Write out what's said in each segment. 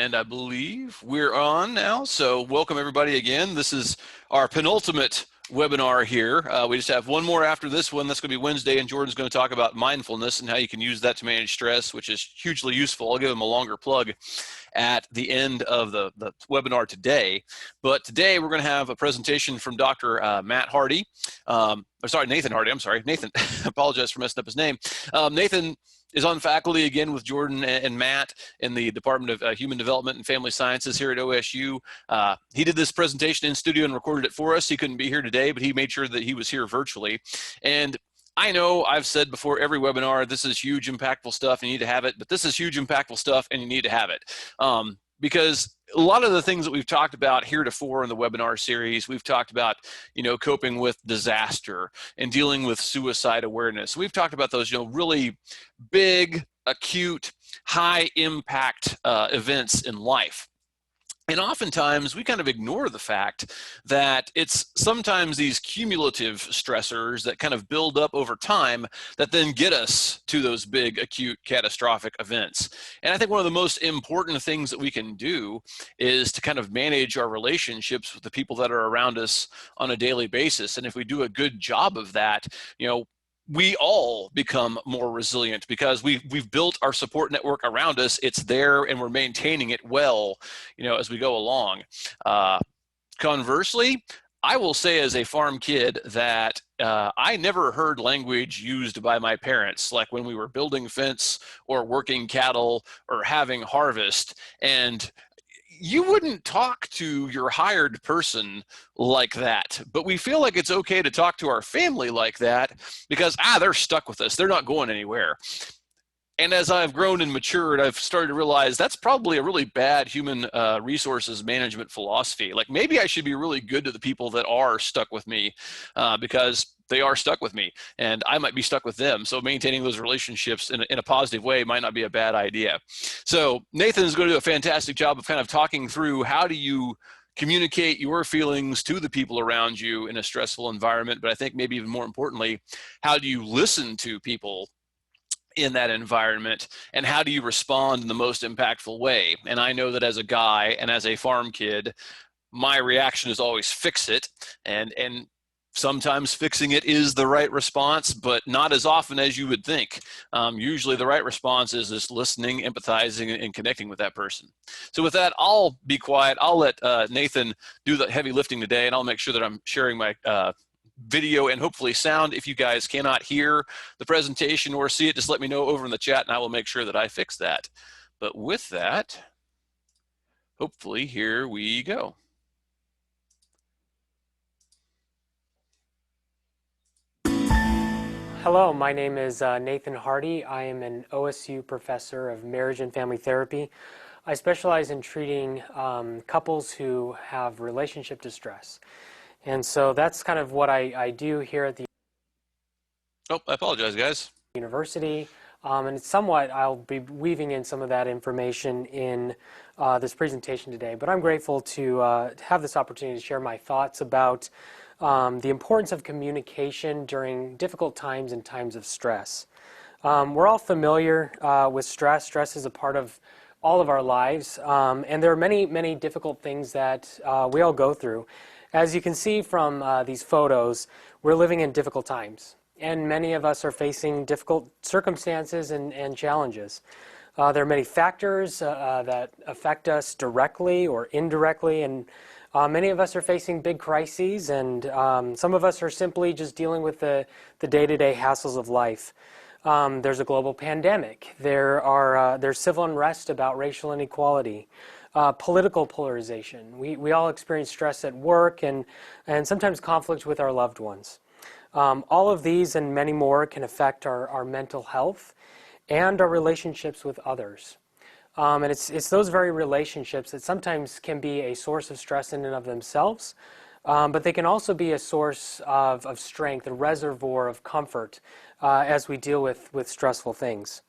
And I believe we're on now. So welcome everybody again. This is our penultimate webinar here. We just have one more after this one. That's going to be Wednesday, and Jordan's going to talk about mindfulness and how you can use that to manage stress, which is hugely useful. I'll give him a longer plug at the end of the webinar today. But today we're going to have a presentation from Dr. Matt Hardy. Nathan Hardy. I'm sorry, Nathan. I apologize for messing up his name. Nathan is on faculty again with Jordan and Matt in the Department of Human Development and Family Sciences here at OSU. He did this presentation in studio and recorded it for us. He couldn't be here today, but he made sure that he was here virtually. And I know I've said before every webinar, this is huge, impactful stuff, and you need to have it, but this is huge, impactful stuff, and you need to have it. Because a lot of the things that we've talked about heretofore in the webinar series, we've talked about, coping with disaster and dealing with suicide awareness. We've talked about those, really big, acute, high impact events in life. And oftentimes we kind of ignore the fact that it's sometimes these cumulative stressors that kind of build up over time that then get us to those big, acute, catastrophic events. And I think one of the most important things that we can do is to kind of manage our relationships with the people that are around us on a daily basis. And if we do a good job of that, we all become more resilient because we've built our support network around us. It's there and we're maintaining it well, as we go along. Conversely, I will say as a farm kid that I never heard language used by my parents, like when we were building fence or working cattle or having harvest. And you wouldn't talk to your hired person like that, but we feel like it's okay to talk to our family like that because, they're stuck with us. They're not going anywhere. And as I've grown and matured, I've started to realize that's probably a really bad human resources management philosophy. Like maybe I should be really good to the people that are stuck with me because they are stuck with me and I might be stuck with them. So maintaining those relationships in a positive way might not be a bad idea. So Nathan's going to do a fantastic job of kind of talking through how do you communicate your feelings to the people around you in a stressful environment. But I think maybe even more importantly, how do you listen to people in that environment and how do you respond in the most impactful way? And I know that as a guy and as a farm kid, my reaction is always fix it. And sometimes fixing it is the right response, but not as often as you would think. Usually the right response is just listening, empathizing, and connecting with that person. So with that, I'll be quiet. I'll let Nathan do the heavy lifting today, and I'll make sure that I'm sharing my video and hopefully sound. If you guys cannot hear the presentation or see it, just let me know over in the chat, and I will make sure that I fix that. But with that, hopefully, here we go. Hello, my name is Nathan Hardy. I am an OSU professor of marriage and family therapy. I specialize in treating couples who have relationship distress. And so that's kind of what I do here at the I apologize, guys. University. And somewhat I'll be weaving in some of that information in this presentation today. But I'm grateful to have this opportunity to share my thoughts about the importance of communication during difficult times and times of stress. We're all familiar with stress. Stress is a part of all of our lives, and there are many, many difficult things that we all go through. As you can see from these photos, we're living in difficult times, and many of us are facing difficult circumstances and challenges. There are many factors that affect us directly or indirectly, and many of us are facing big crises, and some of us are simply just dealing with the day-to-day hassles of life. There's a global pandemic. There's civil unrest about racial inequality, political polarization. We all experience stress at work and sometimes conflict with our loved ones. All of these and many more can affect our mental health and our relationships with others. And it's those very relationships that sometimes can be a source of stress in and of themselves, but they can also be a source of strength, a reservoir of comfort as we deal with stressful things.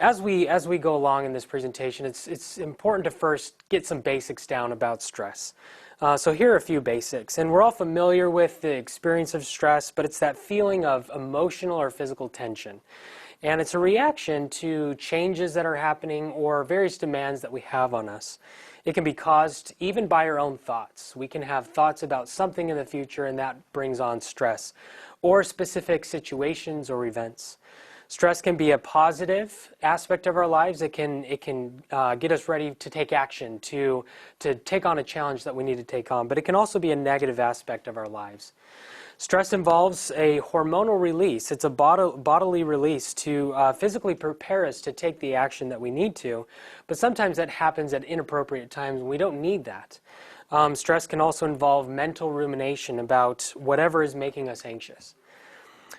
As we go along in this presentation, it's important to first get some basics down about stress. So here are a few basics, and we're all familiar with the experience of stress, but it's that feeling of emotional or physical tension. And it's a reaction to changes that are happening or various demands that we have on us. It can be caused even by our own thoughts. We can have thoughts about something in the future, and that brings on stress, or specific situations or events. Stress can be a positive aspect of our lives. It can get us ready to take action, to take on a challenge that we need to take on. But it can also be a negative aspect of our lives. Stress involves a hormonal release. It's a bodily release to physically prepare us to take the action that we need to. But sometimes that happens at inappropriate times, and we don't need that. Stress can also involve mental rumination about whatever is making us anxious.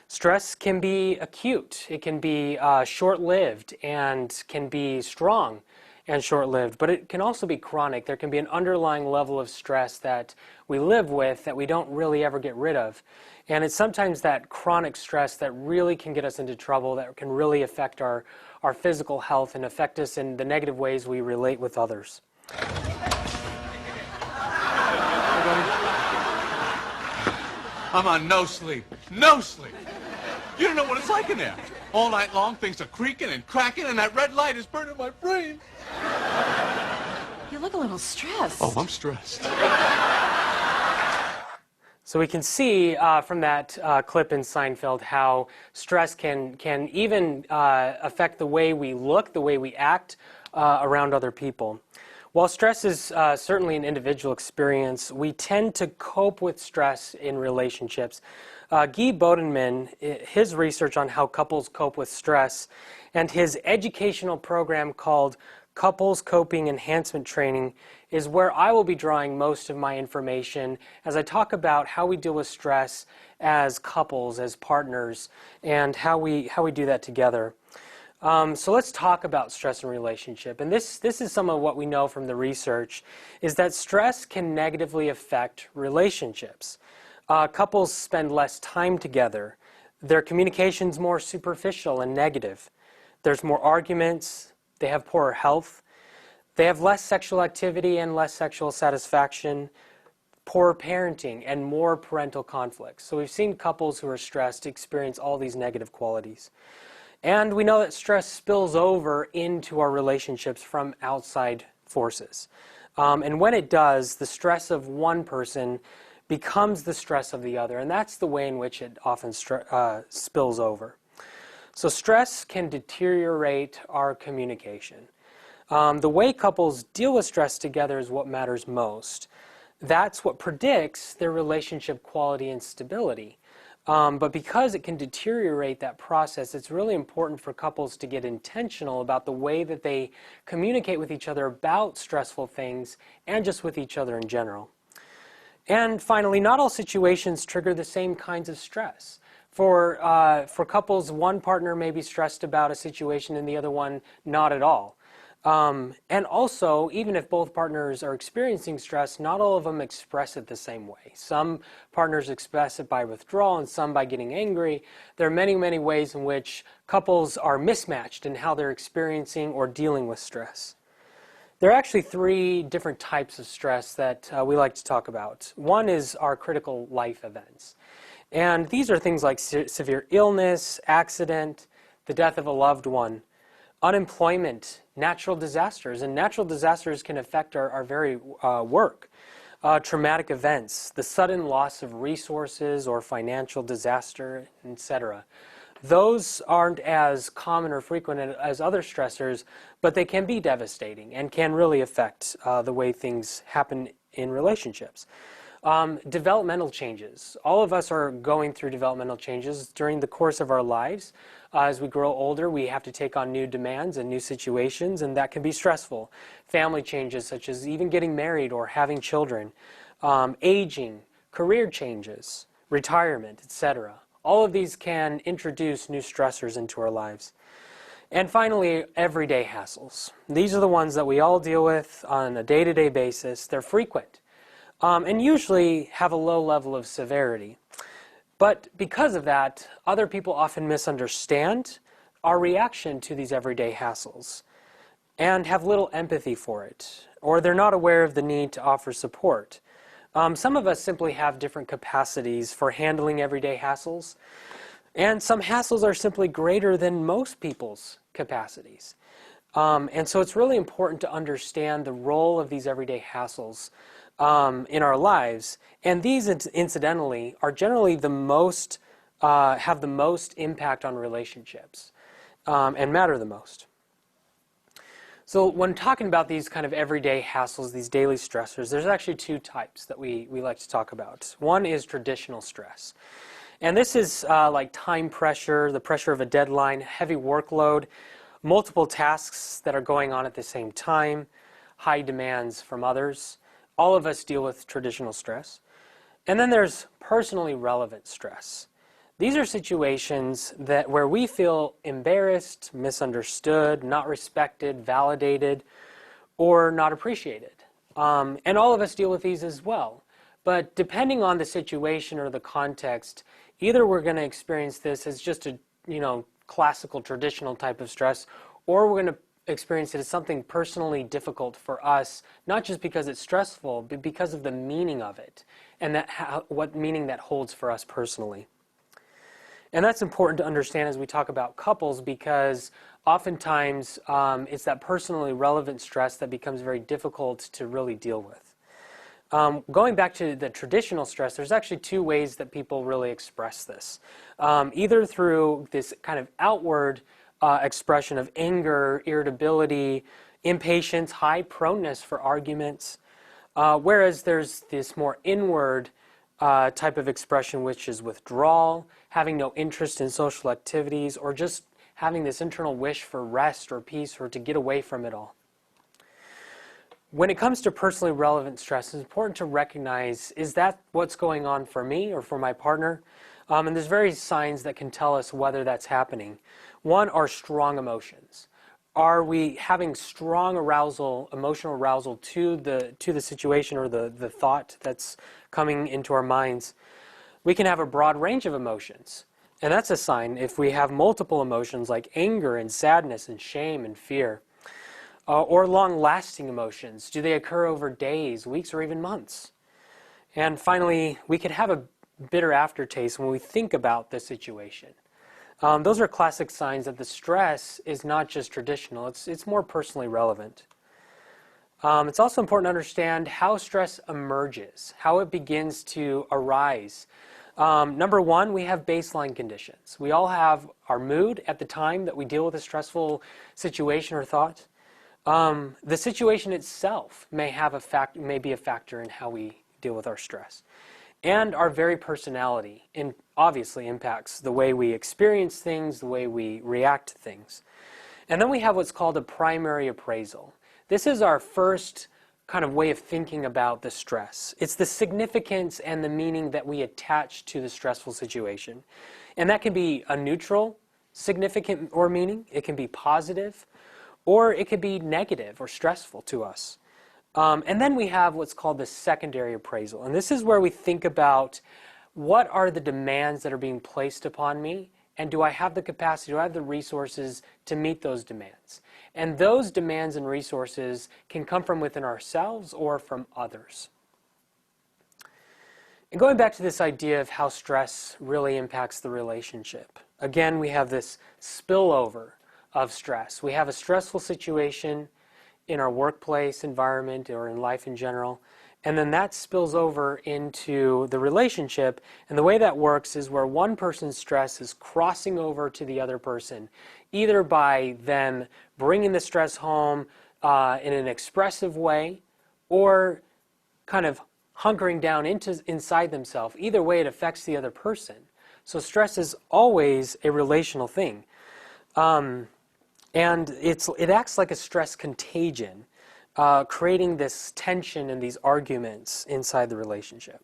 Stress can be acute. It can be short-lived and can be strong and short-lived, but it can also be chronic. There can be an underlying level of stress that we live with that we don't really ever get rid of. And it's sometimes that chronic stress that really can get us into trouble, that can really affect our physical health and affect us in the negative ways we relate with others. I'm on no sleep. No sleep. You don't know what it's like in there. All night long, things are creaking and cracking, and that red light is burning my brain. You look a little stressed. Oh, I'm stressed. So we can see from that clip in Seinfeld how stress can even affect the way we look, the way we act around other people. While stress is certainly an individual experience, we tend to cope with stress in relationships. Guy Bodenman, his research on how couples cope with stress, and his educational program called Couples Coping Enhancement Training is where I will be drawing most of my information as I talk about how we deal with stress as couples, as partners, and how we do that together. So let's talk about stress in relationship. And this is some of what we know from the research, is that stress can negatively affect relationships. Couples spend less time together. Their communication's more superficial and negative. There's more arguments. They have poorer health. They have less sexual activity and less sexual satisfaction, poorer parenting, and more parental conflicts. So we've seen couples who are stressed experience all these negative qualities. And we know that stress spills over into our relationships from outside forces. And when it does, the stress of one person becomes the stress of the other, and that's the way in which it often spills over. So stress can deteriorate our communication. The way couples deal with stress together is what matters most. That's what predicts their relationship quality and stability. But because it can deteriorate that process, it's really important for couples to get intentional about the way that they communicate with each other about stressful things and just with each other in general. And finally, not all situations trigger the same kinds of stress. For couples, one partner may be stressed about a situation and the other one not at all. And also, even if both partners are experiencing stress, not all of them express it the same way. Some partners express it by withdrawal and some by getting angry. There are many, many ways in which couples are mismatched in how they're experiencing or dealing with stress. There are actually three different types of stress that we like to talk about. One is our critical life events. And these are things like severe illness, accident, the death of a loved one, unemployment, natural disasters. And natural disasters can affect our very work. Traumatic events, the sudden loss of resources or financial disaster, etc. Those aren't as common or frequent as other stressors, but they can be devastating and can really affect the way things happen in relationships. Developmental changes. All of us are going through developmental changes during the course of our lives. As we grow older, we have to take on new demands and new situations, and that can be stressful. Family changes, such as even getting married or having children, aging, career changes, retirement, etc. All of these can introduce new stressors into our lives. And finally, everyday hassles. These are the ones that we all deal with on a day-to-day basis. They're frequent and usually have a low level of severity. But because of that, other people often misunderstand our reaction to these everyday hassles and have little empathy for it, or they're not aware of the need to offer support. Some of us simply have different capacities for handling everyday hassles. And some hassles are simply greater than most people's capacities. And so it's really important to understand the role of these everyday hassles in our lives. And these, incidentally, are generally the most, have the most impact on relationships and matter the most. So when talking about these kind of everyday hassles, these daily stressors, there's actually two types that we like to talk about. One is traditional stress. And this is like time pressure, the pressure of a deadline, heavy workload, multiple tasks that are going on at the same time, high demands from others. All of us deal with traditional stress. And then there's personally relevant stress. These are situations where we feel embarrassed, misunderstood, not respected, validated, or not appreciated. And all of us deal with these as well. But depending on the situation or the context, either we're going to experience this as just a, classical, traditional type of stress, or we're going to experience it as something personally difficult for us, not just because it's stressful, but because of the meaning of it and what meaning that holds for us personally. And that's important to understand as we talk about couples, because oftentimes it's that personally relevant stress that becomes very difficult to really deal with. Going back to the traditional stress, there's actually two ways that people really express this. Either through this kind of outward expression of anger, irritability, impatience, high proneness for arguments, whereas there's this more inward type of expression, which is withdrawal, having no interest in social activities, or just having this internal wish for rest or peace or to get away from it all. When it comes to personally relevant stress, it's important to recognize, is that what's going on for me or for my partner? And there's various signs that can tell us whether that's happening. One are strong emotions. Are we having strong arousal, emotional arousal to the situation or the thought that's coming into our minds? We can have a broad range of emotions. And that's a sign if we have multiple emotions like anger and sadness and shame and fear. Or long-lasting emotions. Do they occur over days, weeks, or even months? And finally, we could have a bitter aftertaste when we think about the situation. Those are classic signs that the stress is not just traditional, it's more personally relevant. It's also important to understand how stress emerges, how it begins to arise. Number one, we have baseline conditions. We all have our mood at the time that we deal with a stressful situation or thought. The situation itself may be a factor in how we deal with our stress. And our very personality obviously impacts the way we experience things, the way we react to things. And then we have what's called a primary appraisal. This is our first kind of way of thinking about the stress. It's the significance and the meaning that we attach to the stressful situation. And that can be a neutral significant or meaning. It can be positive. Or it could be negative or stressful to us. And then we have what's called the secondary appraisal. And this is where we think about what are the demands that are being placed upon me, and do I have the capacity, do I have the resources to meet those demands? And those demands and resources can come from within ourselves or from others. And going back to this idea of how stress really impacts the relationship. Again, we have this spillover of stress. We have a stressful situation in our workplace environment or in life in general, and then that spills over into the relationship. And the way that works is where one person's stress is crossing over to the other person, either by them bringing the stress home in an expressive way, or kind of hunkering down inside themselves. Either way, it affects the other person. So stress is always a relational thing. And it acts like a stress contagion, creating this tension and these arguments inside the relationship.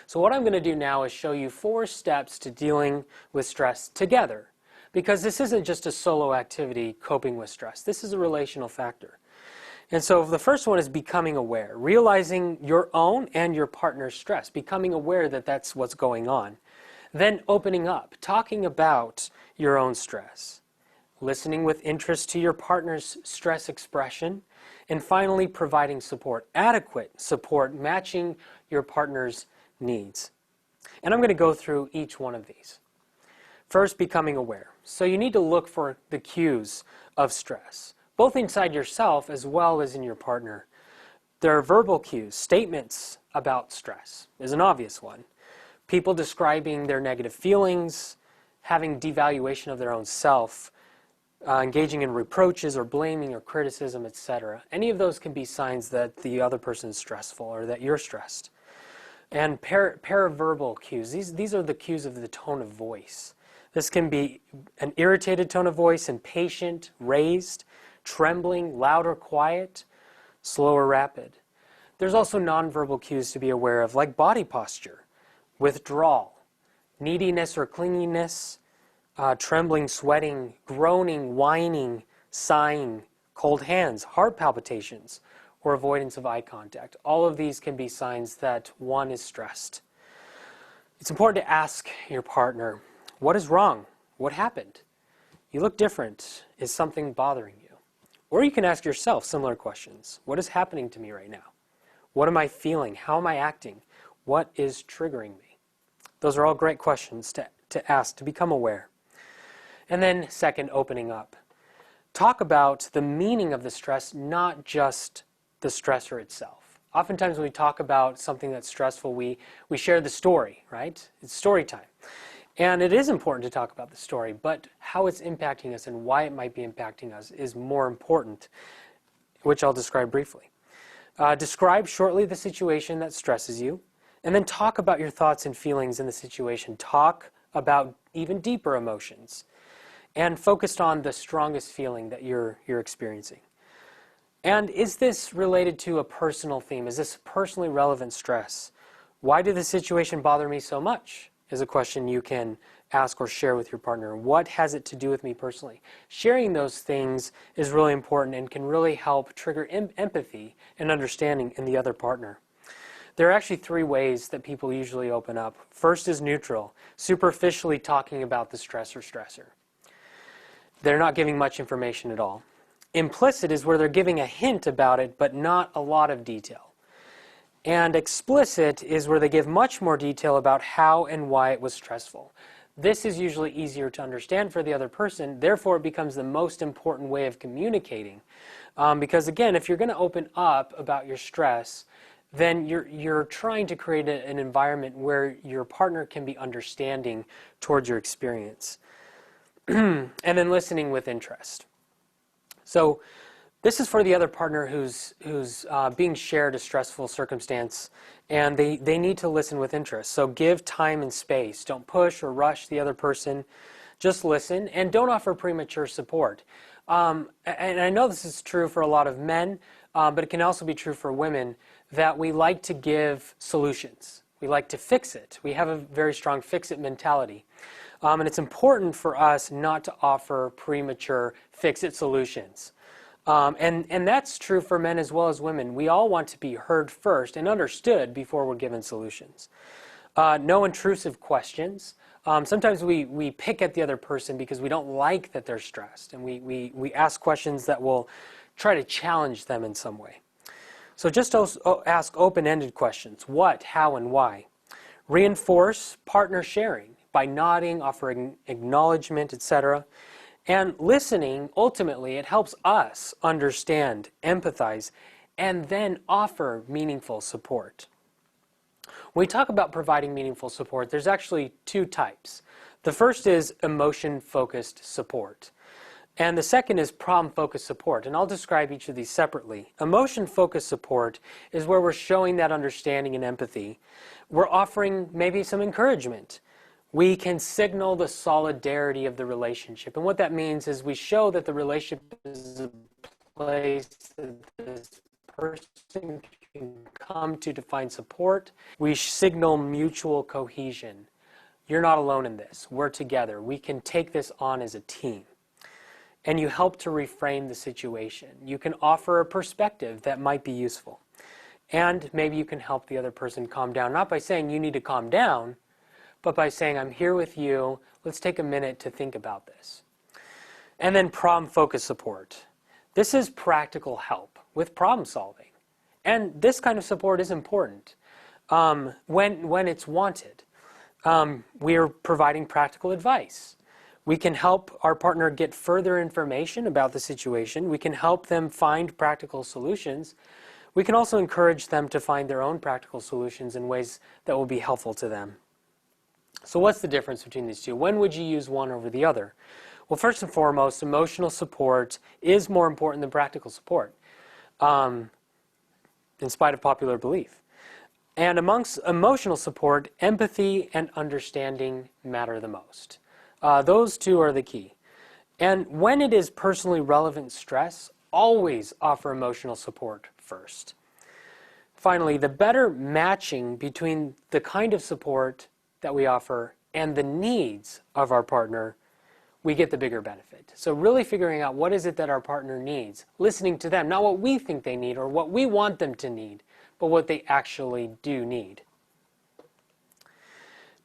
So what I'm going to do now is show you 4 steps to dealing with stress together. Because this isn't just a solo activity, coping with stress. This is a relational factor. And so the first one is becoming aware, realizing your own and your partner's stress, becoming aware that that's what's going on. Then opening up, talking about your own stress. Listening with interest to your partner's stress expression, and finally providing support, adequate support, matching your partner's needs. And I'm going to go through each one of these. First, becoming aware. So you need to look for the cues of stress, both inside yourself as well as in your partner. There are verbal cues. Statements about stress is an obvious one. People describing their negative feelings, having devaluation of their own self, engaging in reproaches or blaming or criticism, etc. Any of those can be signs that the other person is stressful or that you're stressed. And paraverbal cues. These are the cues of the tone of voice. This can be an irritated tone of voice, impatient, raised, trembling, loud or quiet, slow or rapid. There's also nonverbal cues to be aware of, like body posture, withdrawal, neediness or clinginess, trembling, sweating, groaning, whining, sighing, cold hands, heart palpitations, or avoidance of eye contact. All of these can be signs that one is stressed. It's important to ask your partner, what is wrong? What happened? You look different. Is something bothering you? Or you can ask yourself similar questions. What is happening to me right now? What am I feeling? How am I acting? What is triggering me? Those are all great questions to ask, to become aware. And then second, opening up. Talk about the meaning of the stress, not just the stressor itself. Oftentimes when we talk about something that's stressful, we share the story, right? It's story time. And it is important to talk about the story, but how it's impacting us and why it might be impacting us is more important, which I'll describe briefly. Describe shortly the situation that stresses you, and then talk about your thoughts and feelings in the situation. Talk about even deeper emotions, and focused on the strongest feeling that you're experiencing. And is this related to a personal theme? Is this personally relevant stress? Why did the situation bother me so much? Is a question you can ask or share with your partner. What has it to do with me personally? Sharing those things is really important and can really help trigger empathy and understanding in the other partner. There are actually three ways that people usually open up. First is neutral, superficially talking about the stressor. They're not giving much information at all. Implicit is where they're giving a hint about it, but not a lot of detail. And explicit is where they give much more detail about how and why it was stressful. This is usually easier to understand for the other person, therefore it becomes the most important way of communicating. Because again, if you're going to open up about your stress, then you're trying to create an environment where your partner can be understanding towards your experience. And then listening with interest. So this is for the other partner who's being shared a stressful circumstance, and they need to listen with interest. So give time and space. Don't push or rush the other person. Just listen, and don't offer premature support. And I know this is true for a lot of men, but it can also be true for women, that we like to give solutions. We like to fix it. We have a very strong fix-it mentality. And it's important for us not to offer premature fix-it solutions. And that's true for men as well as women. We all want to be heard first and understood before we're given solutions. No intrusive questions. Sometimes we pick at the other person because we don't like that they're stressed, and we ask questions that will try to challenge them in some way. So just ask open-ended questions. What, how, and why. Reinforce partner sharing by nodding, offering acknowledgement, etc. And listening, ultimately, it helps us understand, empathize, and then offer meaningful support. When we talk about providing meaningful support, there's actually two types. The first is emotion-focused support. And the second is problem-focused support. And I'll describe each of these separately. Emotion-focused support is where we're showing that understanding and empathy. We're offering maybe some encouragement. We can signal the solidarity of the relationship. And what that means is we show that the relationship is a place that this person can come to find support. We signal mutual cohesion. You're not alone in this. We're together. We can take this on as a team. And you help to reframe the situation. You can offer a perspective that might be useful. And maybe you can help the other person calm down, not by saying you need to calm down, but by saying, I'm here with you, let's take a minute to think about this. And then problem-focused support. This is practical help with problem solving. And this kind of support is important when it's wanted. We are providing practical advice. We can help our partner get further information about the situation. We can help them find practical solutions. We can also encourage them to find their own practical solutions in ways that will be helpful to them. So what's the difference between these two? When would you use one over the other? Well, first and foremost, emotional support is more important than practical support, in spite of popular belief. And amongst emotional support, empathy and understanding matter the most. Those two are the key. And when it is personally relevant stress, always offer emotional support first. Finally, the better matching between the kind of support that we offer and the needs of our partner, we get the bigger benefit. So really figuring out what is it that our partner needs, listening to them, not what we think they need or what we want them to need, but what they actually do need.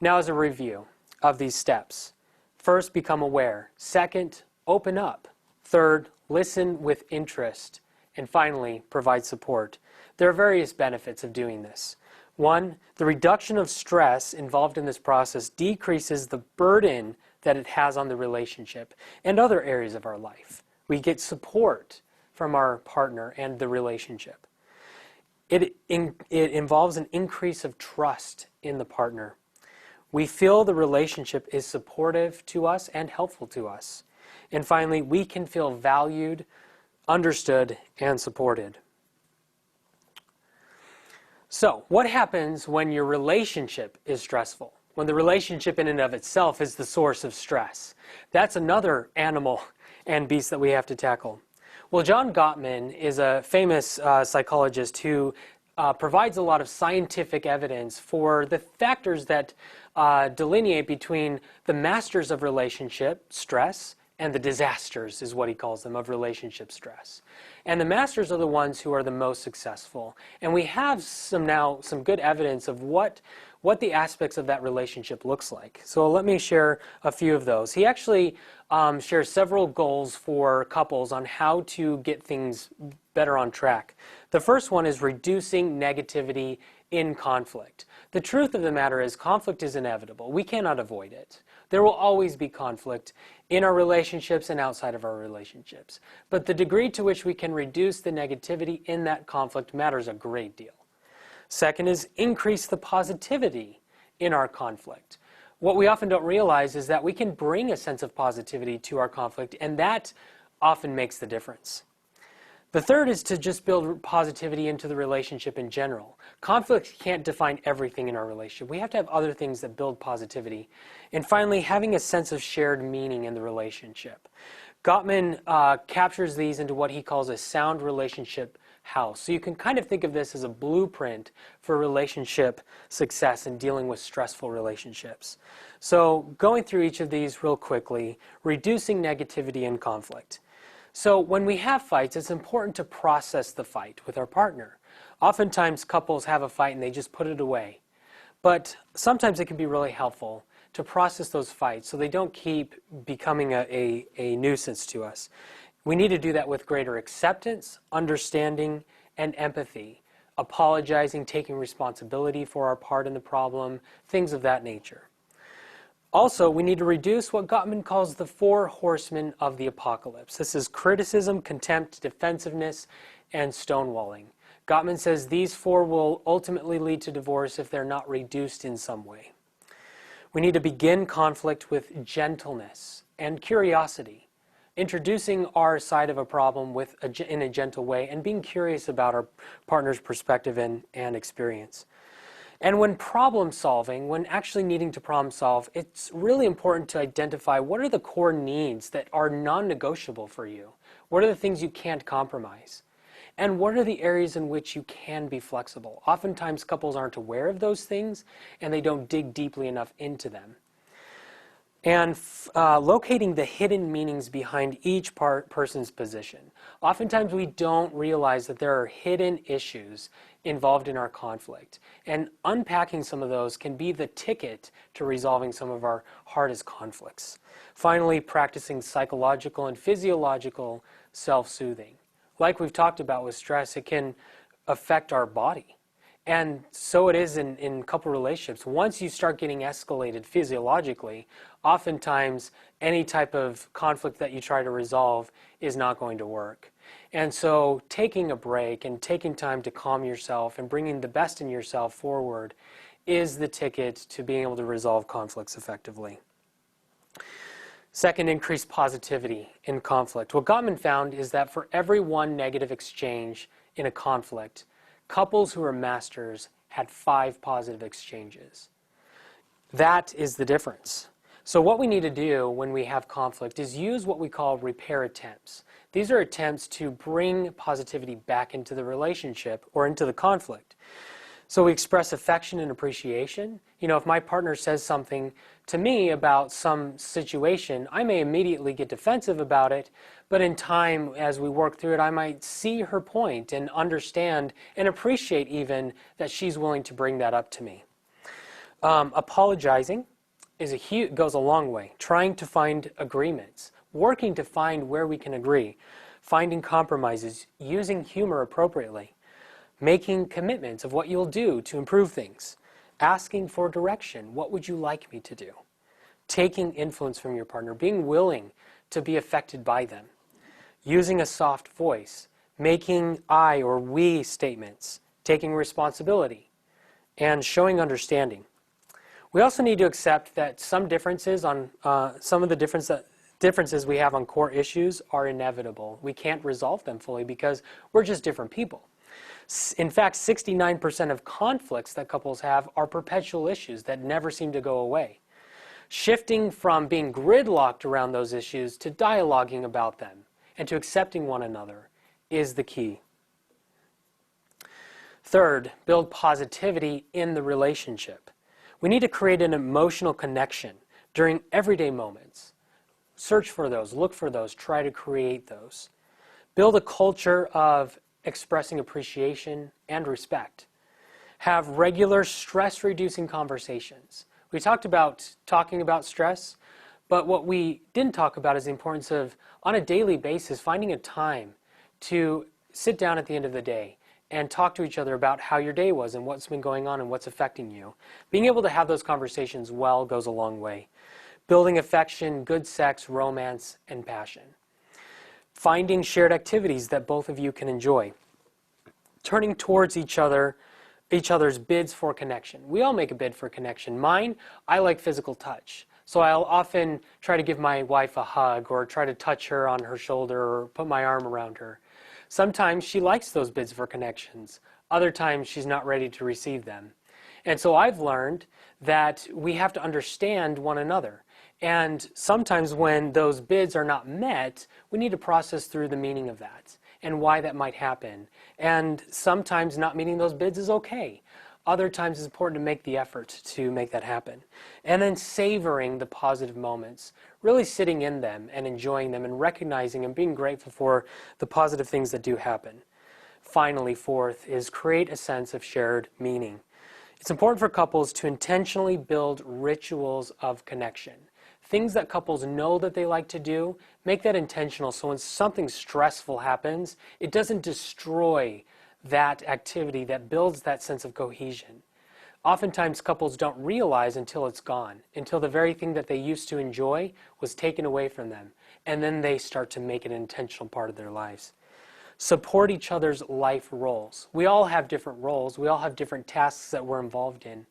Now, as a review of these steps: first, become aware. Second, open up. Third, listen with interest. And finally, provide support. There are various benefits of doing this. One, the reduction of stress involved in this process decreases the burden that it has on the relationship and other areas of our life. We get support from our partner and the relationship. It involves an increase of trust in the partner. We feel the relationship is supportive to us and helpful to us. And finally, we can feel valued, understood, and supported. So, what happens when your relationship is stressful? When the relationship in and of itself is the source of stress? That's another animal and beast that we have to tackle. Well, John Gottman is a famous psychologist who provides a lot of scientific evidence for the factors that delineate between the masters of relationship stress and the disasters, is what he calls them, of relationship stress. And the masters are the ones who are the most successful. And we have some good evidence of what the aspects of that relationship looks like. So let me share a few of those. He actually shares several goals for couples on how to get things better on track. The first one is reducing negativity in conflict. The truth of the matter is conflict is inevitable. We cannot avoid it. There will always be conflict in our relationships and outside of our relationships. But the degree to which we can reduce the negativity in that conflict matters a great deal. Second is increase the positivity in our conflict. What we often don't realize is that we can bring a sense of positivity to our conflict, and that often makes the difference. The third is to just build positivity into the relationship in general. Conflict can't define everything in our relationship. We have to have other things that build positivity. And finally, having a sense of shared meaning in the relationship. Gottman captures these into what he calls a sound relationship house. So you can kind of think of this as a blueprint for relationship success in dealing with stressful relationships. So going through each of these real quickly: reducing negativity and conflict. So when we have fights, it's important to process the fight with our partner. Oftentimes couples have a fight and they just put it away. But sometimes it can be really helpful to process those fights so they don't keep becoming a nuisance to us. We need to do that with greater acceptance, understanding, and empathy. Apologizing, taking responsibility for our part in the problem, things of that nature. Also, we need to reduce what Gottman calls the 4 horsemen of the apocalypse. This is criticism, contempt, defensiveness, and stonewalling. Gottman says these 4 will ultimately lead to divorce if they're not reduced in some way. We need to begin conflict with gentleness and curiosity, introducing our side of a problem in a gentle way and being curious about our partner's perspective and experience. And when problem solving, when actually needing to problem solve, it's really important to identify what are the core needs that are non-negotiable for you. What are the things you can't compromise? And what are the areas in which you can be flexible? Oftentimes couples aren't aware of those things and they don't dig deeply enough into them. And locating the hidden meanings behind each person's position. Oftentimes we don't realize that there are hidden issues involved in our conflict. And unpacking some of those can be the ticket to resolving some of our hardest conflicts. Finally, practicing psychological and physiological self-soothing. Like we've talked about with stress, it can affect our body. And so it is in couple relationships. Once you start getting escalated physiologically, oftentimes any type of conflict that you try to resolve is not going to work. And so taking a break and taking time to calm yourself and bringing the best in yourself forward is the ticket to being able to resolve conflicts effectively. Second, increase positivity in conflict. What Gottman found is that for every one negative exchange in a conflict, couples who are masters had 5 positive exchanges. That is the difference. So what we need to do when we have conflict is use what we call repair attempts. These are attempts to bring positivity back into the relationship or into the conflict. So we express affection and appreciation. You know, if my partner says something to me about some situation, I may immediately get defensive about it, but in time, as we work through it, I might see her point and understand and appreciate even that she's willing to bring that up to me. Apologizing goes a long way. Trying to find agreements, working to find where we can agree, finding compromises, using humor appropriately, making commitments of what you'll do to improve things, asking for direction. What would you like me to do? Taking influence from your partner, being willing to be affected by them, using a soft voice, making I or we statements, taking responsibility, and showing understanding. We also need to accept that some differences on some of the differences we have on core issues are inevitable. We can't resolve them fully because we're just different people. In fact, 69% of conflicts that couples have are perpetual issues that never seem to go away. Shifting from being gridlocked around those issues to dialoguing about them and to accepting one another is the key. Third, build positivity in the relationship. We need to create an emotional connection during everyday moments. Search for those, look for those, try to create those. Build a culture of expressing appreciation and respect. Have regular stress-reducing conversations. We talked about talking about stress, but what we didn't talk about is the importance of, on a daily basis, finding a time to sit down at the end of the day and talk to each other about how your day was and what's been going on and what's affecting you. Being able to have those conversations well goes a long way. Building affection, good sex, romance, and passion. Finding shared activities that both of you can enjoy. Turning towards each other's bids for connection. We all make a bid for connection. Mine, I like physical touch. So I'll often try to give my wife a hug or try to touch her on her shoulder or put my arm around her. Sometimes she likes those bids for connections. Other times she's not ready to receive them. And so I've learned that we have to understand one another. And sometimes when those bids are not met, we need to process through the meaning of that and why that might happen. And sometimes not meeting those bids is okay. Other times it's important to make the effort to make that happen. And then savoring the positive moments, really sitting in them and enjoying them and recognizing and being grateful for the positive things that do happen. Finally, fourth is create a sense of shared meaning. It's important for couples to intentionally build rituals of connection. Things that couples know that they like to do, make that intentional so when something stressful happens, it doesn't destroy that activity that builds that sense of cohesion. Oftentimes couples don't realize until it's gone, until the very thing that they used to enjoy was taken away from them, and then they start to make it an intentional part of their lives. Support each other's life roles. We all have different roles. We all have different tasks that we're involved in.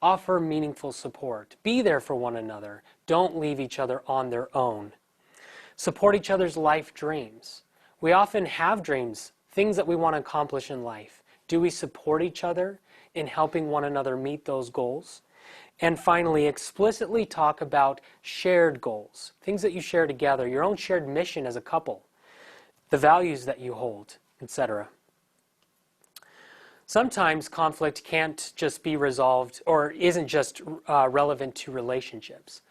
Offer meaningful support. Be there for one another. Don't leave each other on their own. Support each other's life dreams. We often have dreams, things that we want to accomplish in life. Do we support each other in helping one another meet those goals? And finally, explicitly talk about shared goals, things that you share together, your own shared mission as a couple, the values that you hold, etc. Sometimes conflict can't just be resolved or isn't just relevant to relationships.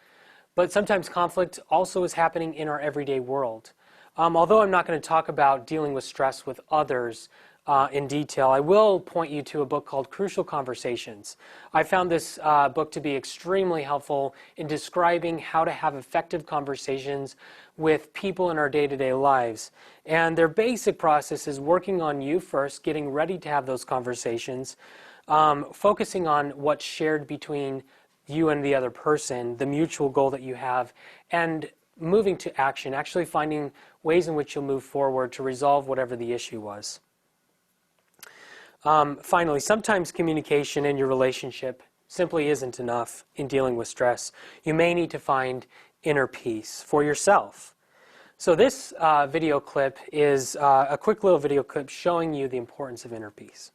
But sometimes conflict also is happening in our everyday world. Although I'm not going to talk about dealing with stress with others in detail, I will point you to a book called Crucial Conversations. I found this book to be extremely helpful in describing how to have effective conversations with people in our day-to-day lives. And their basic process is working on you first, getting ready to have those conversations, focusing on what's shared between you and the other person, the mutual goal that you have, and moving to action, actually finding ways in which you'll move forward to resolve whatever the issue was. Finally, sometimes communication in your relationship simply isn't enough in dealing with stress. You may need to find inner peace for yourself. So this video clip is a quick little video clip showing you the importance of inner peace.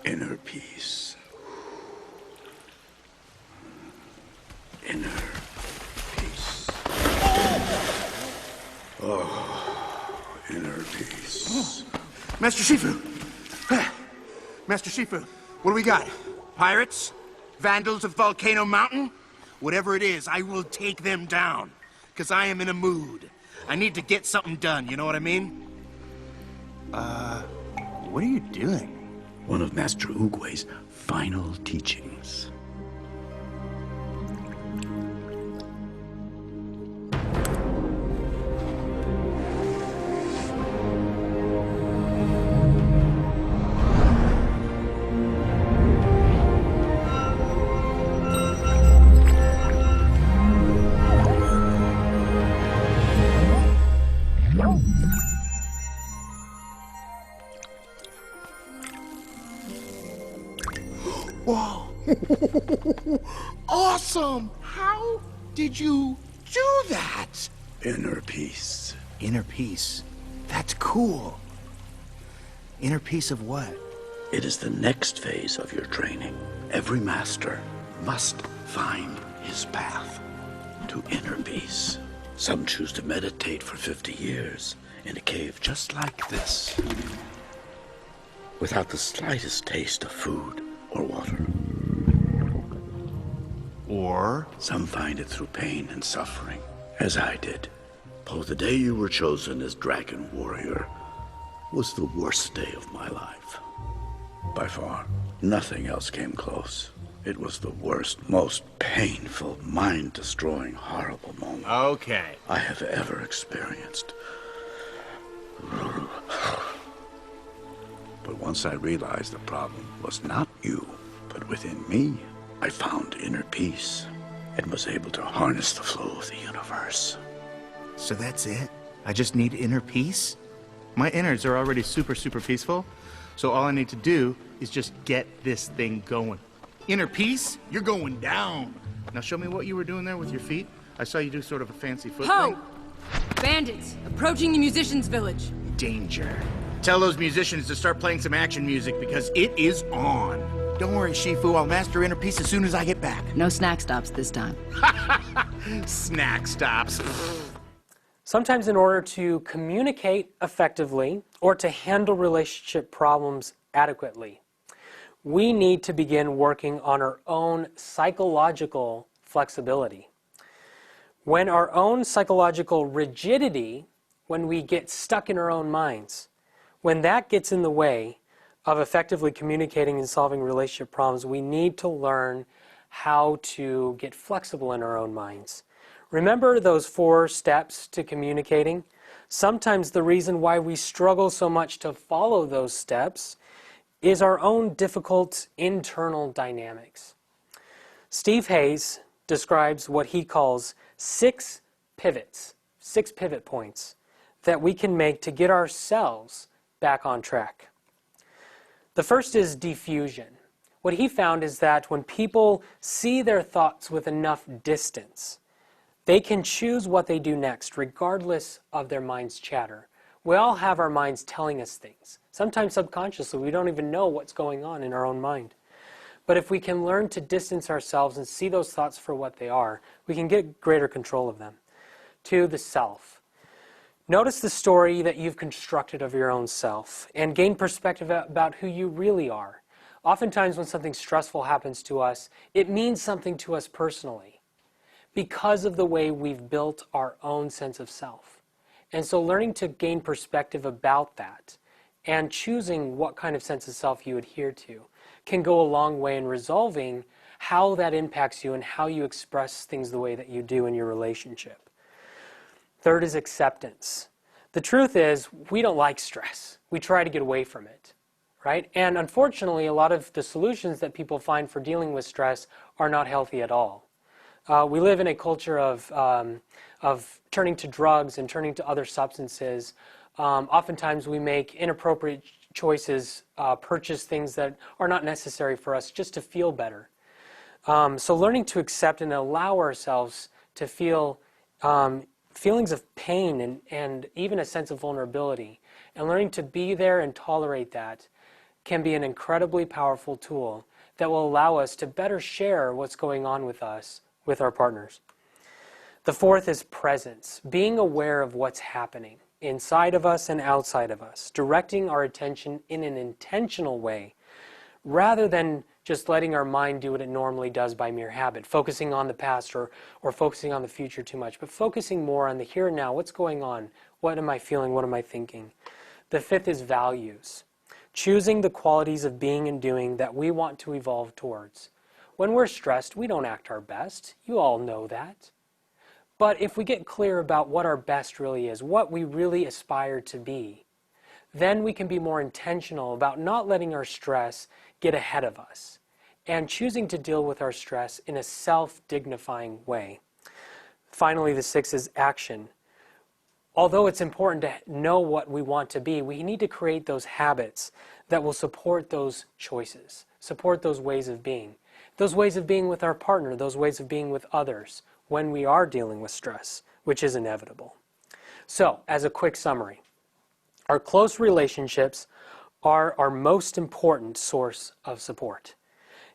Inner peace. Inner peace. Oh, inner peace. Master Shifu! Master Shifu, what do we got? Pirates? Vandals of Volcano Mountain? Whatever it is, I will take them down. Because I am in a mood. I need to get something done, you know what I mean? What are you doing? One of Master Oogway's final teachings. Whoa! Awesome! How did you do that? Inner peace. Inner peace. That's cool. Inner peace of what? It is the next phase of your training. Every master must find his path to inner peace. Some choose to meditate for 50 years in a cave just like this, without the slightest taste of food or water. Or? Some find it through pain and suffering, as I did. Oh, the day you were chosen as Dragon Warrior was the worst day of my life. By far, nothing else came close. It was the worst, most painful, mind-destroying, horrible moment Okay. I have ever experienced. But once I realized the problem was not you, but within me, I found inner peace and was able to harness the flow of the universe. So that's it? I just need inner peace? My innards are already super peaceful, so all I need to do is just get this thing going. Inner peace? You're going down. Now show me what you were doing there with your feet. I saw you do sort of a fancy foot Ho! thing. Bandits approaching the musicians' village. Danger. Tell those musicians to start playing some action music because it is on. Don't worry, Shifu. I'll master inner peace as soon as I get back. No snack stops this time. Snack stops. Sometimes in order to communicate effectively or to handle relationship problems adequately, we need to begin working on our own psychological flexibility. When our own psychological rigidity, when we get stuck in our own minds, when that gets in the way of effectively communicating and solving relationship problems, we need to learn how to get flexible in our own minds. Remember those 4 steps to communicating? Sometimes the reason why we struggle so much to follow those steps is our own difficult internal dynamics. Steve Hayes describes what he calls 6 pivots, 6 pivot points that we can make to get ourselves back on track. The first is diffusion. What he found is that when people see their thoughts with enough distance, they can choose what they do next, regardless of their mind's chatter. We all have our minds telling us things. Sometimes subconsciously, we don't even know what's going on in our own mind. But if we can learn to distance ourselves and see those thoughts for what they are, we can get greater control of them. 2, the self. Notice the story that you've constructed of your own self and gain perspective about who you really are. Oftentimes when something stressful happens to us, it means something to us personally because of the way we've built our own sense of self. And so learning to gain perspective about that and choosing what kind of sense of self you adhere to can go a long way in resolving how that impacts you and how you express things the way that you do in your relationship. Third is acceptance. The truth is, we don't like stress. We try to get away from it, right? And unfortunately, a lot of the solutions that people find for dealing with stress are not healthy at all. We live in a culture of turning to drugs and turning to other substances. Oftentimes we make inappropriate choices, purchase things that are not necessary for us just to feel better. So learning to accept and allow ourselves to feel feelings of pain and even a sense of vulnerability, and learning to be there and tolerate that can be an incredibly powerful tool that will allow us to better share what's going on with us, with our partners. The fourth is presence, being aware of what's happening inside of us and outside of us, directing our attention in an intentional way rather than just letting our mind do what it normally does by mere habit, focusing on the past or focusing on the future too much, but focusing more on the here and now. What's going on? What am I feeling? What am I thinking? The fifth is values, choosing the qualities of being and doing that we want to evolve towards. When we're stressed, we don't act our best. You all know that. But if we get clear about what our best really is, what we really aspire to be, then we can be more intentional about not letting our stress get ahead of us and choosing to deal with our stress in a self-dignifying way. Finally, the sixth is action. Although it's important to know what we want to be, we need to create those habits that will support those choices, support those ways of being with our partner, those ways of being with others when we are dealing with stress, which is inevitable. So, as a quick summary, our close relationships are our most important source of support.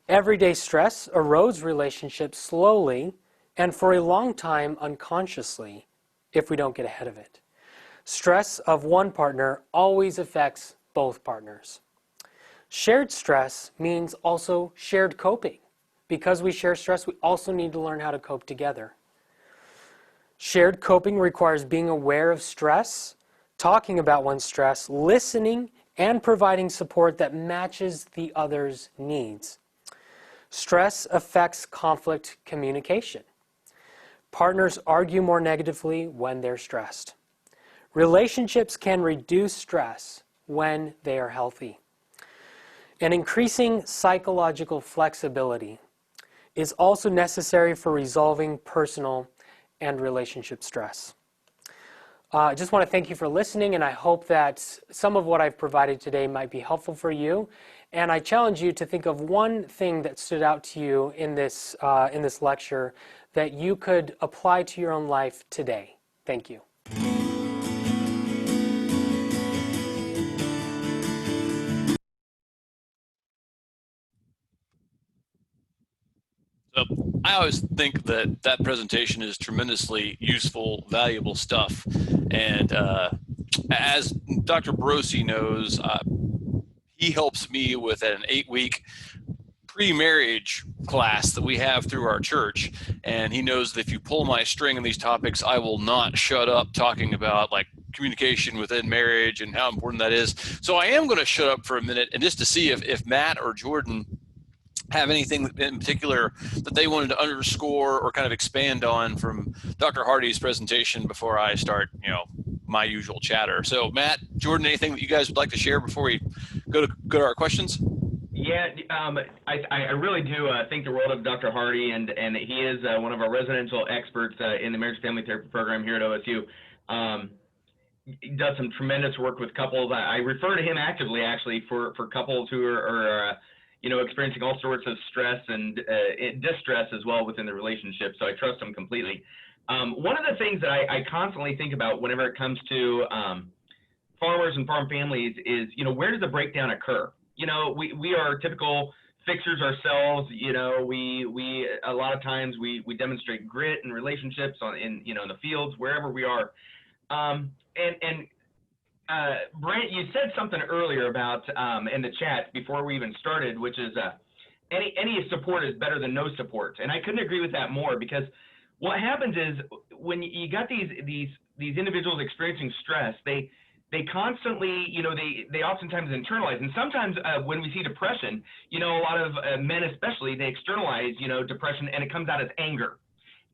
Everyday stress erodes relationships slowly and for a long time unconsciously if we don't get ahead of it. Stress of one partner always affects both partners. Shared stress means also shared coping. Because we share stress, we also need to learn how to cope together. Shared coping requires being aware of stress, talking about one's stress, listening, and providing support that matches the other's needs. Stress affects conflict communication. Partners argue more negatively when they're stressed. Relationships can reduce stress when they are healthy. And increasing psychological flexibility is also necessary for resolving personal and relationship stress. I just want to thank you for listening, and I hope that some of what I've provided today might be helpful for you. And I challenge you to think of one thing that stood out to you in this lecture that you could apply to your own life today. Thank you. So I always think that that presentation is tremendously useful, valuable stuff. And as Dr. Brosi knows, he helps me with an 8-week pre-marriage class that we have through our church. And he knows that if you pull my string on these topics, I will not shut up talking about like communication within marriage and how important that is. So I am going to shut up for a minute and just to see if Matt or Jordan have anything in particular that they wanted to underscore or kind of expand on from Dr. Hardy's presentation before I start, my usual chatter. So Matt, Jordan, anything that you guys would like to share before we go to our questions? Yeah, I really do think the world of Dr. Hardy, and he is one of our residential experts in the marriage family therapy program here at OSU. He does some tremendous work with couples. I refer to him actively, actually, for couples who are experiencing all sorts of stress and distress as well within the relationship. So I trust him completely. One of the things that I constantly think about whenever it comes to farmers and farm families is, where does the breakdown occur? We are typical fixers ourselves. We a lot of times we demonstrate grit in relationships in the fields, wherever we are. Brent, you said something earlier about in the chat before we even started, which is any support is better than no support, and I couldn't agree with that more, because what happens is when you got these individuals experiencing stress, they constantly, they oftentimes internalize, and sometimes when we see depression, a lot of men especially, they externalize, depression, and it comes out as anger.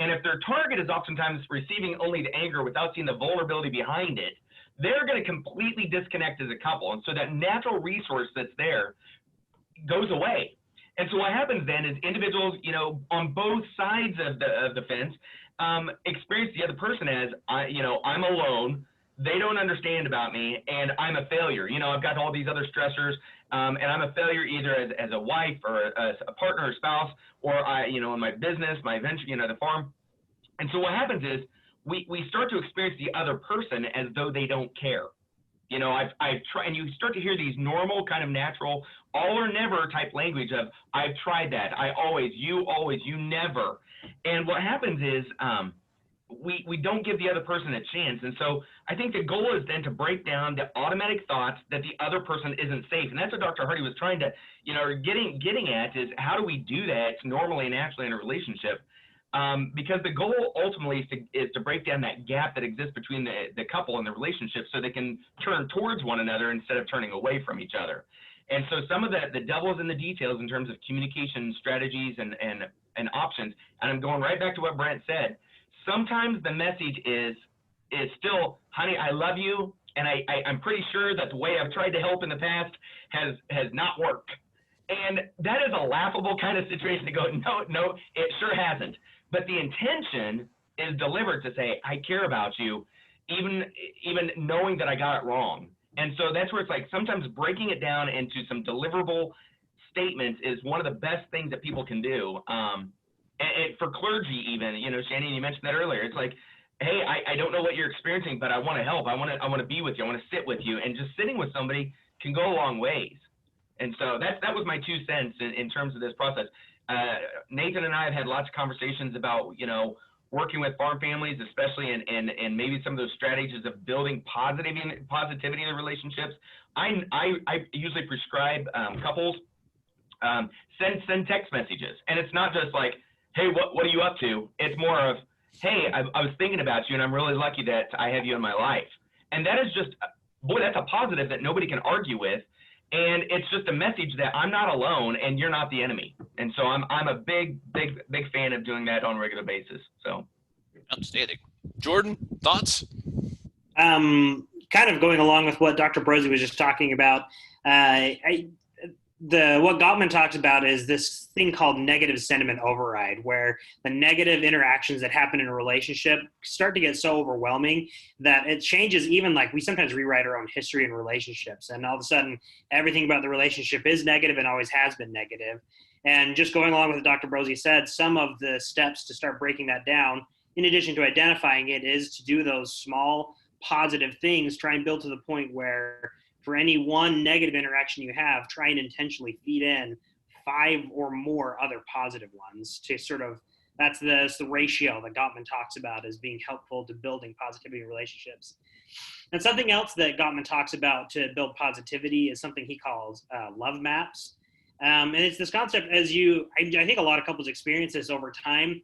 And if their target is oftentimes receiving only the anger without seeing the vulnerability behind it, they're going to completely disconnect as a couple. And so that natural resource that's there goes away. And so what happens then is individuals, on both sides of the fence, experience the other person as, I'm alone, they don't understand about me, and I'm a failure. I've got all these other stressors, and I'm a failure either as a wife or a partner or spouse, or in my business, my venture, the farm. And so what happens is we start to experience the other person as though they don't care. I've tried, and you start to hear these normal kind of natural all or never type language of, I've tried that. I always, you never. And what happens is we don't give the other person a chance. And so I think the goal is then to break down the automatic thoughts that the other person isn't safe. And that's what Dr. Hardy was trying to, getting at is how do we do that normally and naturally in a relationship? Because the goal ultimately is to break down that gap that exists between the couple and the relationship so they can turn towards one another instead of turning away from each other. And so some of the devil's in the details in terms of communication strategies and options. And I'm going right back to what Brent said. Sometimes the message is still, honey, I love you. And I'm pretty sure that the way I've tried to help in the past has not worked. And that is a laughable kind of situation to go, no, it sure hasn't. But the intention is delivered to say, I care about you, even knowing that I got it wrong. And so that's where it's like sometimes breaking it down into some deliverable statements is one of the best things that people can do. And for clergy even, Shannon, you mentioned that earlier. It's like, hey, I don't know what you're experiencing, but I want to help. I want to be with you. I want to sit with you. And just sitting with somebody can go a long ways. And so that was my 2 cents in terms of this process. Nathan and I have had lots of conversations about, working with farm families, especially and maybe some of those strategies of building positivity in the relationships. I usually prescribe couples send text messages, and it's not just like, hey, what are you up to? It's more of, hey, I was thinking about you, and I'm really lucky that I have you in my life. And that is just, boy, that's a positive that nobody can argue with. And it's just a message that I'm not alone and you're not the enemy. And so I'm a big fan of doing that on a regular basis. So outstanding. Jordan, thoughts? Kind of going along with what Dr. Brozzi was just talking about. What Gottman talks about is this thing called negative sentiment override, where the negative interactions that happen in a relationship start to get so overwhelming that it changes. Even like we sometimes rewrite our own history in relationships, and all of a sudden everything about the relationship is negative and always has been negative. And just going along with what Dr. Brozzi said, some of the steps to start breaking that down, in addition to identifying it, is to do those small positive things, try and build to the point where for any one negative interaction you have, try and intentionally feed in 5 or more other positive ones to sort of, that's the ratio that Gottman talks about as being helpful to building positivity in relationships. And something else that Gottman talks about to build positivity is something he calls love maps. And it's this concept I think a lot of couples experience this over time.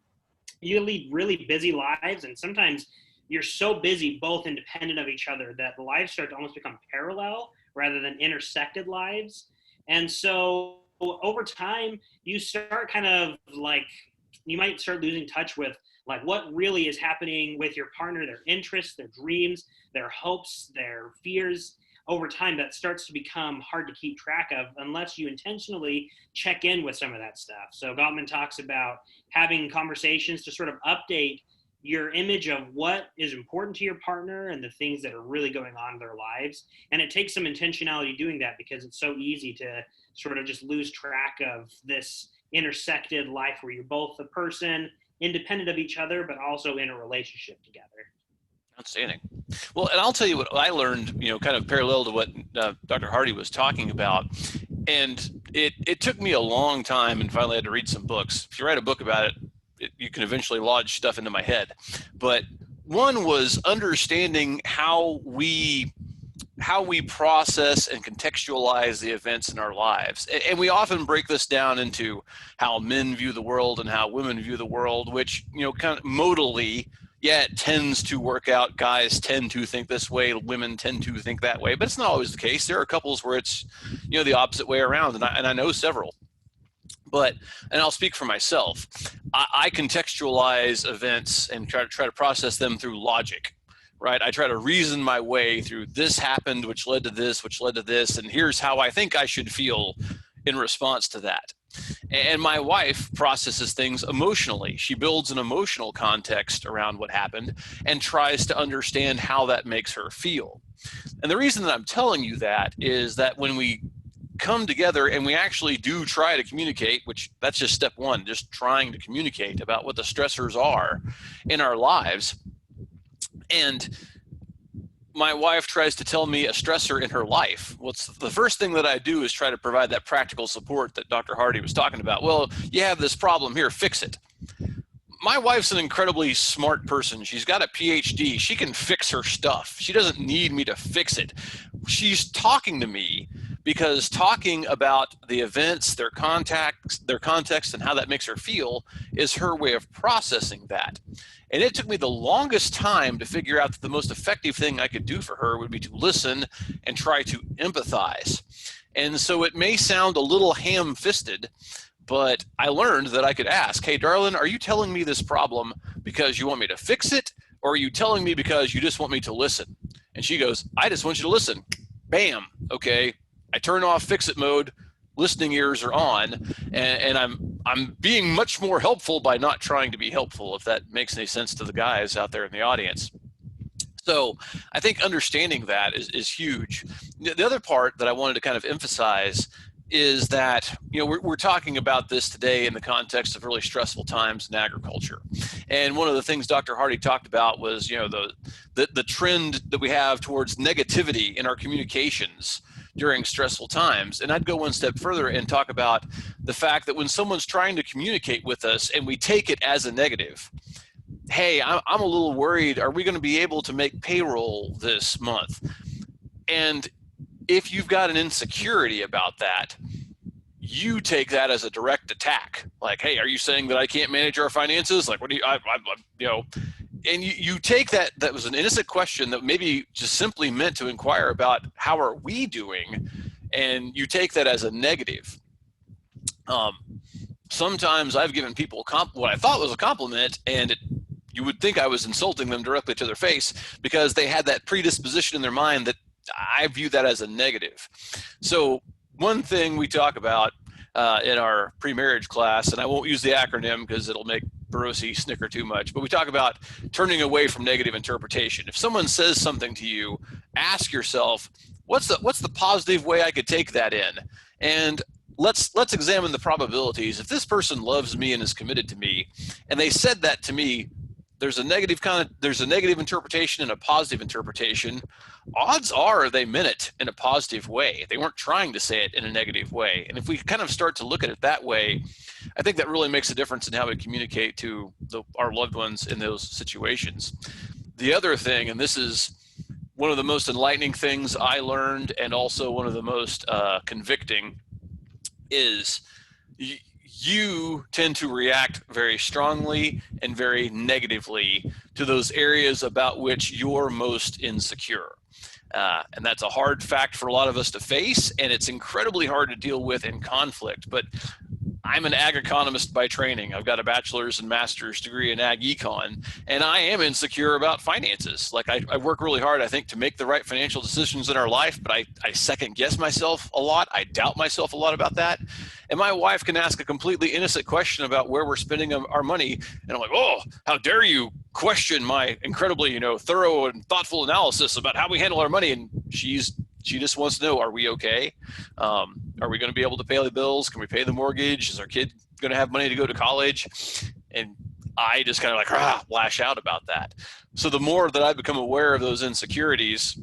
You lead really busy lives, and sometimes you're so busy, both independent of each other, that the lives start to almost become parallel rather than intersected lives. And so over time, you start kind of like, you might start losing touch with like what really is happening with your partner, their interests, their dreams, their hopes, their fears. Over time, that starts to become hard to keep track of unless you intentionally check in with some of that stuff. So Gottman talks about having conversations to sort of update your image of what is important to your partner and the things that are really going on in their lives. And it takes some intentionality doing that because it's so easy to sort of just lose track of this intersected life where you're both a person independent of each other, but also in a relationship together. Outstanding. Well, and I'll tell you what I learned, kind of parallel to what Dr. Hardy was talking about. And it took me a long time, and finally I had to read some books. If you write a book about it, you can eventually lodge stuff into my head. But one was understanding how we process and contextualize the events in our lives. And we often break this down into how men view the world and how women view the world, which, kind of modally, yeah, it tends to work out. Guys tend to think this way, women tend to think that way, but it's not always the case. There are couples where it's, the opposite way around, and I know several. But, and I'll speak for myself, I contextualize events and try to process them through logic, right? I try to reason my way through this happened, which led to this, which led to this, and here's how I think I should feel in response to that. And my wife processes things emotionally. She builds an emotional context around what happened and tries to understand how that makes her feel. And the reason that I'm telling you that is that when we come together and we actually do try to communicate, which that's just step one, just trying to communicate about what the stressors are in our lives. And my wife tries to tell me a stressor in her life. What's the first thing that I do is try to provide that practical support that Dr. Hardy was talking about. Well, you have this problem here, fix it. My wife's an incredibly smart person. She's got a Ph.D. She can fix her stuff. She doesn't need me to fix it. She's talking to me because talking about the events, their context, and how that makes her feel is her way of processing that. And it took me the longest time to figure out that the most effective thing I could do for her would be to listen and try to empathize. And so it may sound a little ham-fisted, but I learned that I could ask, hey, darling, are you telling me this problem because you want me to fix it? Or are you telling me because you just want me to listen? And she goes, I just want you to listen. Bam. Okay. I turn off fix it mode. Listening ears are on, and I'm being much more helpful by not trying to be helpful, if that makes any sense to the guys out there in the audience. So I think understanding that is huge. The other part that I wanted to kind of emphasize is that, you know, we're talking about this today in the context of really stressful times in agriculture. And one of the things Dr. Hardy talked about was, you know, the trend that we have towards negativity in our communications during stressful times. And I'd go one step further and talk about the fact that when someone's trying to communicate with us and we take it as a negative, hey, I'm a little worried, are we going to be able to make payroll this month? And if you've got an insecurity about that, you take that as a direct attack. Like, hey, are you saying that I can't manage our finances? Like, what do you, you know, and you take that was an innocent question that maybe just simply meant to inquire about how are we doing, and you take that as a negative. Sometimes I've given people what I thought was a compliment, and you would think I was insulting them directly to their face because they had that predisposition in their mind that I view that as a negative. So one thing we talk about in our pre-marriage class, and I won't use the acronym because it'll make Barosi snicker too much, but we talk about turning away from negative interpretation. If someone says something to you, ask yourself, what's the positive way I could take that in? And let's examine the probabilities. If this person loves me and is committed to me, and they said that to me, there's a negative interpretation and a positive interpretation. Odds are they meant it in a positive way. They weren't trying to say it in a negative way. And if we kind of start to look at it that way, I think that really makes a difference in how we communicate to our loved ones in those situations. The other thing, and this is one of the most enlightening things I learned and also one of the most convicting, is you tend to react very strongly and very negatively to those areas about which you're most insecure. And that's a hard fact for a lot of us to face, and it's incredibly hard to deal with in conflict. But I'm an ag economist by training. I've got a bachelor's and master's degree in ag econ, and I am insecure about finances. Like I work really hard, I think, to make the right financial decisions in our life, but I second guess myself a lot. I doubt myself a lot about that. And my wife can ask a completely innocent question about where we're spending our money, and I'm like, oh, how dare you question my incredibly, thorough and thoughtful analysis about how we handle our money? And she just wants to know, are we okay? Are we going to be able to pay the bills? Can we pay the mortgage? Is our kid going to have money to go to college? And I just kind of lash out about that. So the more that I become aware of those insecurities,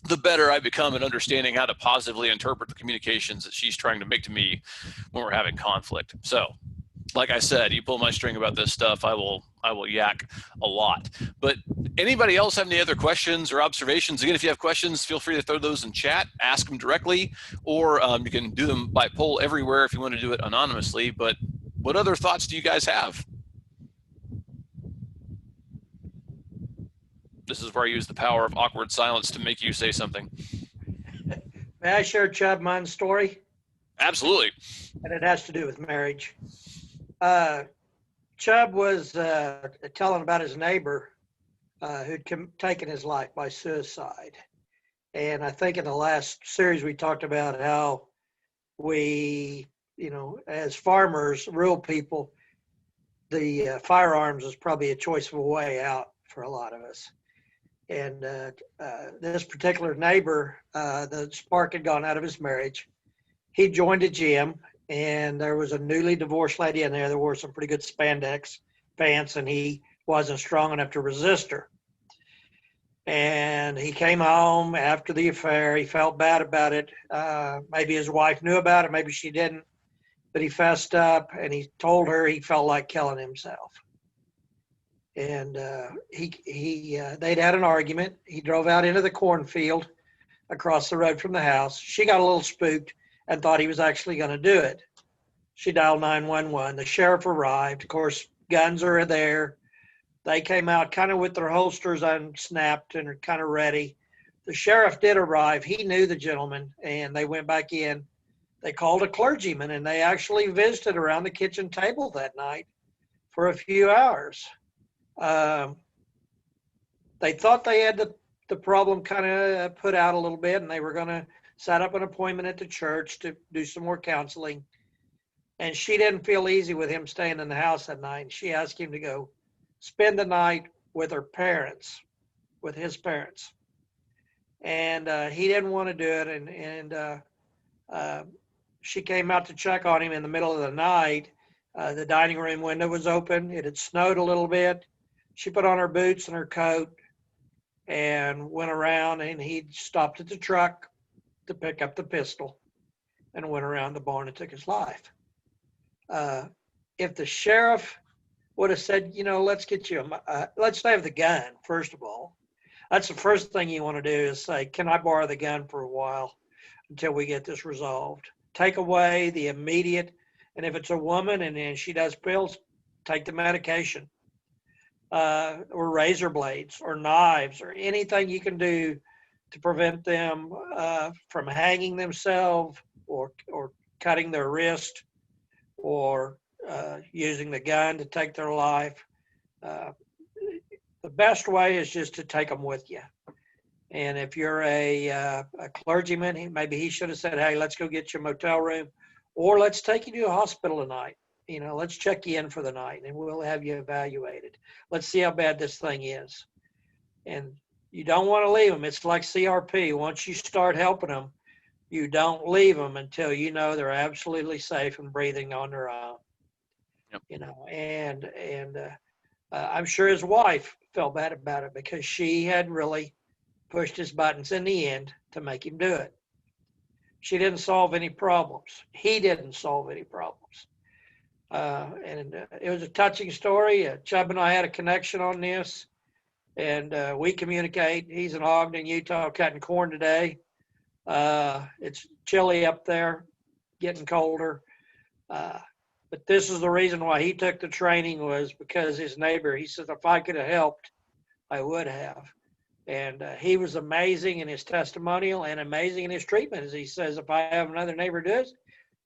the better I become at understanding how to positively interpret the communications that she's trying to make to me when we're having conflict. So, like I said, you pull my string about this stuff, I will yak a lot. But anybody else have any other questions or observations? Again, if you have questions, feel free to throw those in chat, ask them directly, or you can do them by poll everywhere if you want to do it anonymously. But what other thoughts do you guys have? This is where I use the power of awkward silence to make you say something. May I share Chad Mann's story? Absolutely. and it has to do with marriage. Chubb was telling about his neighbor who'd taken his life by suicide. And I think in the last series, we talked about how we, as farmers, rural people, the firearms is probably a choice of a way out for a lot of us. And this particular neighbor, the spark had gone out of his marriage. He joined a gym, and there was a newly divorced lady in there that wore some pretty good spandex pants, and he wasn't strong enough to resist her. And he came home after the affair. He felt bad about it. Maybe his wife knew about it, maybe she didn't. But he fessed up, and he told her he felt like killing himself. And they'd had an argument. He drove out into the cornfield across the road from the house. She got a little spooked and thought he was actually going to do it. She dialed 911. The sheriff arrived. Of course, guns are there. They came out kind of with their holsters unsnapped and are kind of ready. The sheriff did arrive. He knew the gentleman, and they went back in. They called a clergyman, and they actually visited around the kitchen table that night for a few hours. They thought they had the problem kind of put out a little bit, and they were going to set up an appointment at the church to do some more counseling. And she didn't feel easy with him staying in the house that night. She asked him to go spend the night with her parents, with his parents. And he didn't want to do it. And she came out to check on him in the middle of the night. The dining room window was open. It had snowed a little bit. She put on her boots and her coat and went around, and he stopped at the truck to pick up the pistol and went around the barn and took his life. If the sheriff would have said, let's get you, let's have the gun, first of all. That's the first thing you want to do is say, can I borrow the gun for a while until we get this resolved? Take away the immediate, and if it's a woman and she does pills, take the medication. Or razor blades or knives or anything you can do to prevent them from hanging themselves or cutting their wrist or using the gun to take their life. The best way is just to take them with you. And if you're a clergyman, maybe he should have said, hey, let's go get you a motel room, or let's take you to a hospital tonight. Let's check you in for the night and we'll have you evaluated. Let's see how bad this thing is. And you don't want to leave them. It's like CRP. Once you start helping them, you don't leave them until you know they're absolutely safe and breathing on their own. Yep. I'm sure his wife felt bad about it because she had really pushed his buttons in the end to make him do it. She didn't solve any problems. He didn't solve any problems. It was a touching story. Chubb and I had a connection on this, and we communicate. He's in Ogden, Utah, cutting corn today. It's chilly up there, getting colder. But this is the reason why he took the training, was because his neighbor, he said, if I could have helped, I would have. And he was amazing in his testimonial and amazing in his treatment. As he says, if I have another neighbor do this,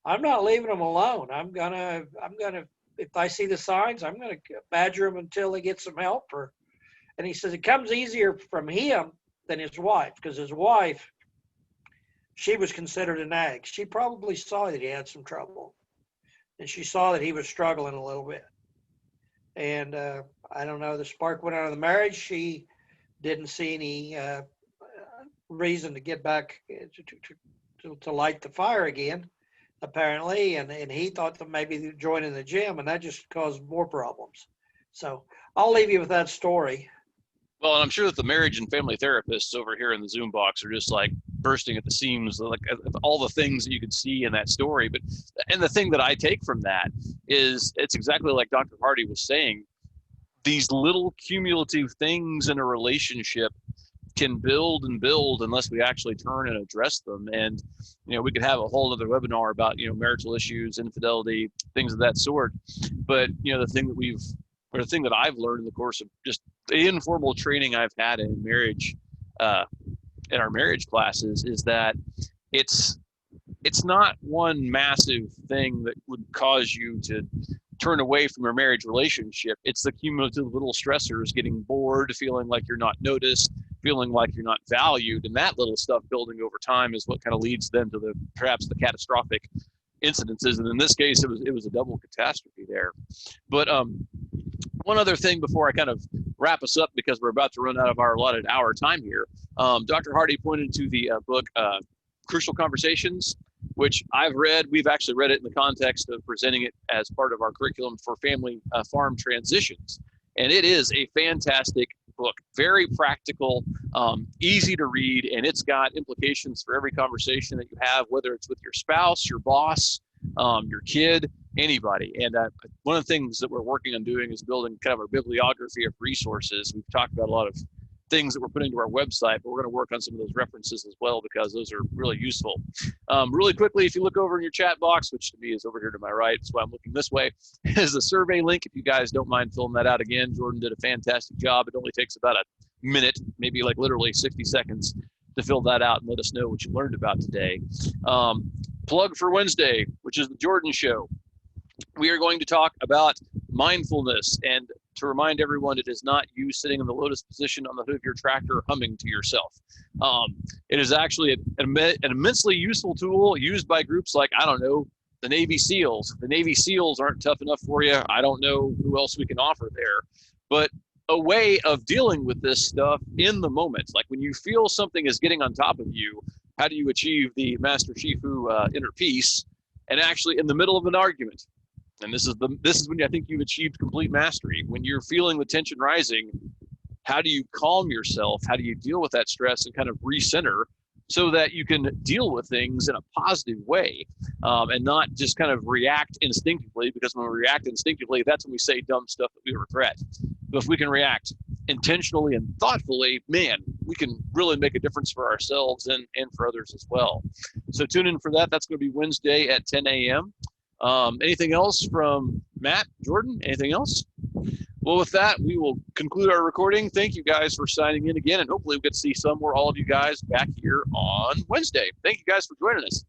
I'm not leaving them alone. I'm gonna, if I see the signs, I'm gonna badger them until they get some help. And he says it comes easier from him than his wife, because his wife, she was considered a nag. She probably saw that he had some trouble, and she saw that he was struggling a little bit. And I don't know, the spark went out of the marriage. She didn't see any reason to get back to light the fire again, apparently, and he thought that maybe joining the gym, and that just caused more problems. So I'll leave you with that story. Well, and I'm sure that the marriage and family therapists over here in the Zoom box are just like bursting at the seams, like all the things that you could see in that story. And the thing that I take from that is it's exactly like Dr. Hardy was saying. These little cumulative things in a relationship can build and build unless we actually turn and address them. And, we could have a whole other webinar about, marital issues, infidelity, things of that sort. But, the thing that I've learned in the course of just the informal training I've had in marriage, in our marriage classes, is that it's it's not one massive thing that would cause you to turn away from your marriage relationship. It's the cumulative little stressors, getting bored, feeling like you're not noticed, feeling like you're not valued, and that little stuff building over time is what kind of leads them to perhaps the catastrophic incidences. And in this case, it was a double catastrophe there. But one other thing before I kind of wrap us up, because we're about to run out of our allotted hour time here. Dr. Hardy pointed to the book Crucial Conversations, which I've read. We've actually read it in the context of presenting it as part of our curriculum for family farm transitions. And it is a fantastic book, very practical, easy to read, and it's got implications for every conversation that you have, whether it's with your spouse, your boss, your kid, anybody. And one of the things that we're working on doing is building kind of a bibliography of resources. We've talked about a lot of things that we're putting to our website, but we're going to work on some of those references as well, because those are really useful. Really quickly, if you look over in your chat box, which to me is over here to my right, that's why I'm looking this way, is the survey link. If you guys don't mind filling that out again, Jordan did a fantastic job. It only takes about a minute, maybe like literally 60 seconds to fill that out and let us know what you learned about today. Plug for Wednesday, which is the Jordan Show. We are going to talk about mindfulness, and to remind everyone, it is not you sitting in the lotus position on the hood of your tractor humming to yourself. It is actually an immensely useful tool used by groups like, I don't know, the Navy SEALs. If the Navy SEALs aren't tough enough for you, I don't know who else we can offer there. But a way of dealing with this stuff in the moment, like when you feel something is getting on top of you, how do you achieve the Master Shifu inner peace? And actually in the middle of an argument, and this is when I think you've achieved complete mastery. When you're feeling the tension rising, how do you calm yourself? How do you deal with that stress and kind of recenter so that you can deal with things in a positive way, and not just kind of react instinctively? Because when we react instinctively, that's when we say dumb stuff that we regret. But if we can react intentionally and thoughtfully, man, we can really make a difference for ourselves and for others as well. So tune in for that. That's going to be Wednesday at 10 a.m. Anything else from Matt, Jordan? Anything else? Well, with that, we will conclude our recording. Thank you guys for signing in again, and hopefully we get to see some or all of you guys back here on Wednesday. Thank you guys for joining us.